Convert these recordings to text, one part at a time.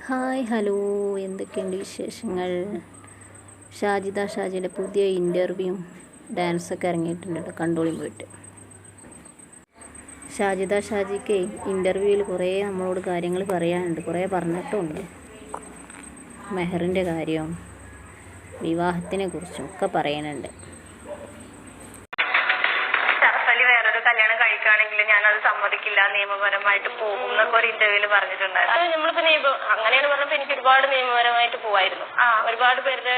Hi hello, എന്തൊക്കെയുണ്ട് വിശേഷങ്ങൾ? ഷാജിയുടെ പുതിയ ഇൻ്റർവ്യൂവും ഡാൻസൊക്കെ ഇറങ്ങിയിട്ടുണ്ട് കേട്ടോ, കണ്ടോളിയും പോയിട്ട്. ഷാജിക്ക് ഇൻ്റർവ്യൂവിൽ കുറേ നമ്മളോട് കാര്യങ്ങൾ പറയാനുണ്ട്, കുറേ പറഞ്ഞിട്ടുമുണ്ട്. മെഹറിൻ്റെ കാര്യവും വിവാഹത്തിനെ കുറിച്ചും ഒക്കെ പറയാനുണ്ട്. കല്യാണം കഴിക്കുകയാണെങ്കിൽ ഞാനത് സമ്മതിക്കില്ല, നിയമപരമായിട്ട് പോകും എന്നൊക്കെ ഒരു ഇന്റർവ്യൂല് പറഞ്ഞിട്ടുണ്ടായിരുന്നു. നമ്മളിപ്പോ അങ്ങനെയാണ് പറഞ്ഞപ്പോ എനിക്ക് ഒരുപാട് നിയമപരമായിട്ട് പോവായിരുന്നു. ഒരുപാട് പേരുടെ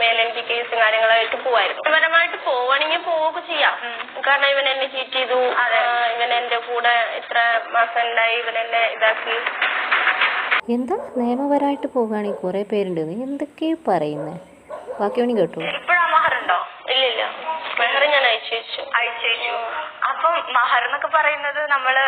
മേലെ എനിക്ക് കേസും കാര്യങ്ങളായിട്ട് പോവായിരുന്നു. നിയമപരമായിട്ട് പോവാണെങ്കിൽ പോവുക ചെയ്യാം. കാരണം ഇവൻ എന്നെ ചീറ്റ് ചെയ്തു, ഇവൻ എന്റെ കൂടെ ഇത്ര മാസം ഉണ്ടായി, ഇവൻ എന്നെ ഇതാക്കി. എന്താ നിയമപരമായിട്ട് പോകുകയാണെങ്കിൽ കുറെ പേരുണ്ട്, നീ എന്തൊക്കെയാ പറയുന്നത്? ബാക്കി വേണി കേട്ടോ. ഇപ്പോഴാ മഹറുണ്ടോ? ഇല്ലില്ല, മഹർ ഞാൻ അയച്ചു. അപ്പം മഹർ എന്നൊക്കെ പറയുന്നത് നമ്മള്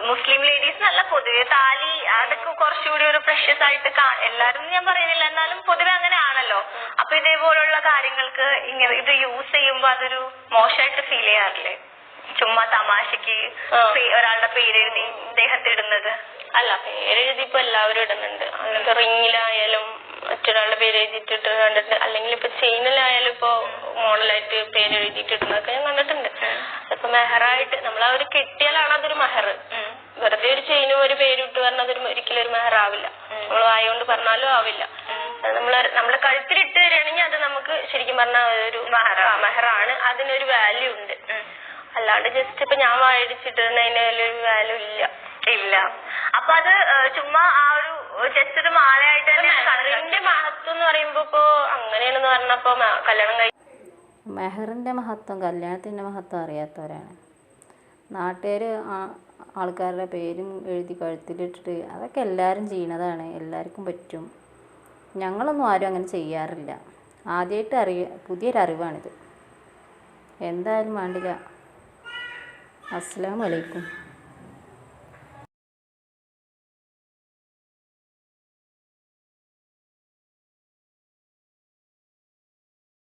മുസ്ലിം ലേഡീസ് നല്ല പൊതുവെ താലി അതൊക്കെ കുറച്ചുകൂടി ഒരു പ്രഷ്യസ് ആയിട്ട് എല്ലാരും ഞാൻ പറയുന്നില്ല, എന്നാലും പൊതുവെ അങ്ങനെ ആണല്ലോ. അപ്പൊ ഇതേപോലുള്ള കാര്യങ്ങൾക്ക് ഇങ്ങനെ ഇത് യൂസ് ചെയ്യുമ്പോ അതൊരു മോശമായിട്ട് ഫീൽ ചെയ്യാറില്ലേ? ചുമ്മാ തമാശക്ക് ഒരാളുടെ പേരെഴുതി ദേഹത്തിടുന്നത്. അല്ല, പേരെഴുതി ഇപ്പൊ എല്ലാവരും ഇടുന്നുണ്ട്. അങ്ങനത്തെ റിങ്ങിലായാലും മറ്റൊരാളുടെ പേര് എഴുതിയിട്ടിട്ട് കണ്ടിട്ടുണ്ട്. അല്ലെങ്കിൽ ഇപ്പൊ ചെയിനിലായാലും ഇപ്പൊ മോഡലായിട്ട് പേര് എഴുതിയിട്ടിടുന്നതൊക്കെ ഞാൻ കണ്ടിട്ടുണ്ട്. അപ്പൊ മെഹറായിട്ട് നമ്മൾ ആ ഒരു കെട്ടിയാലാണ് അതൊരു മെഹർ. വെറുതെ ഒരു ചെയിനും ഒരു പേരിട്ട് പറഞ്ഞാൽ അതൊരു ഒരിക്കലും ഒരു മെഹർ ആവില്ല. നമ്മൾ വായോണ്ട് പറഞ്ഞാലും ആവില്ല. നമ്മളെ കഴുത്തിലിട്ട് തരികയാണെങ്കിൽ അത് നമുക്ക് ശരിക്കും പറഞ്ഞാൽ ഒരു മെഹറാണ്. അതിനൊരു വാല്യൂ ഉണ്ട്. അല്ലാണ്ട് ജസ്റ്റ് ഇപ്പൊ ഞാൻ വായിച്ചിട്ടിരുന്നതിന് വലിയൊരു വാല്യൂ ഇല്ല. അപ്പൊ അത് ചുമ്മാ ആ ഒരു ജസ്റ്റ് ഒരു മാലയായിട്ട് തന്നെ മെഹറിന്റെ മഹത്വം എന്ന് പറയുമ്പോ ഇപ്പൊ അങ്ങനെയാണെന്ന് പറഞ്ഞപ്പോ കല്യാണം കഴിച്ചു. മെഹറിന്റെ മഹത്വം, കല്യാണത്തിന്റെ മഹത്വം അറിയാത്തവരാണ്. നാട്ടുകാർ ആൾക്കാരുടെ പേരും എഴുതി കഴുത്തിലിട്ടിട്ട് അതൊക്കെ എല്ലാവരും ചെയ്യണതാണ്, എല്ലാവർക്കും പറ്റും. ഞങ്ങളൊന്നും ആരും അങ്ങനെ ചെയ്യാറില്ല. ആദ്യമായിട്ട് പുതിയൊരറിവാണിത്. എന്തായാലും വേണ്ടില്ല. അസ്സലാമു അലൈക്കും.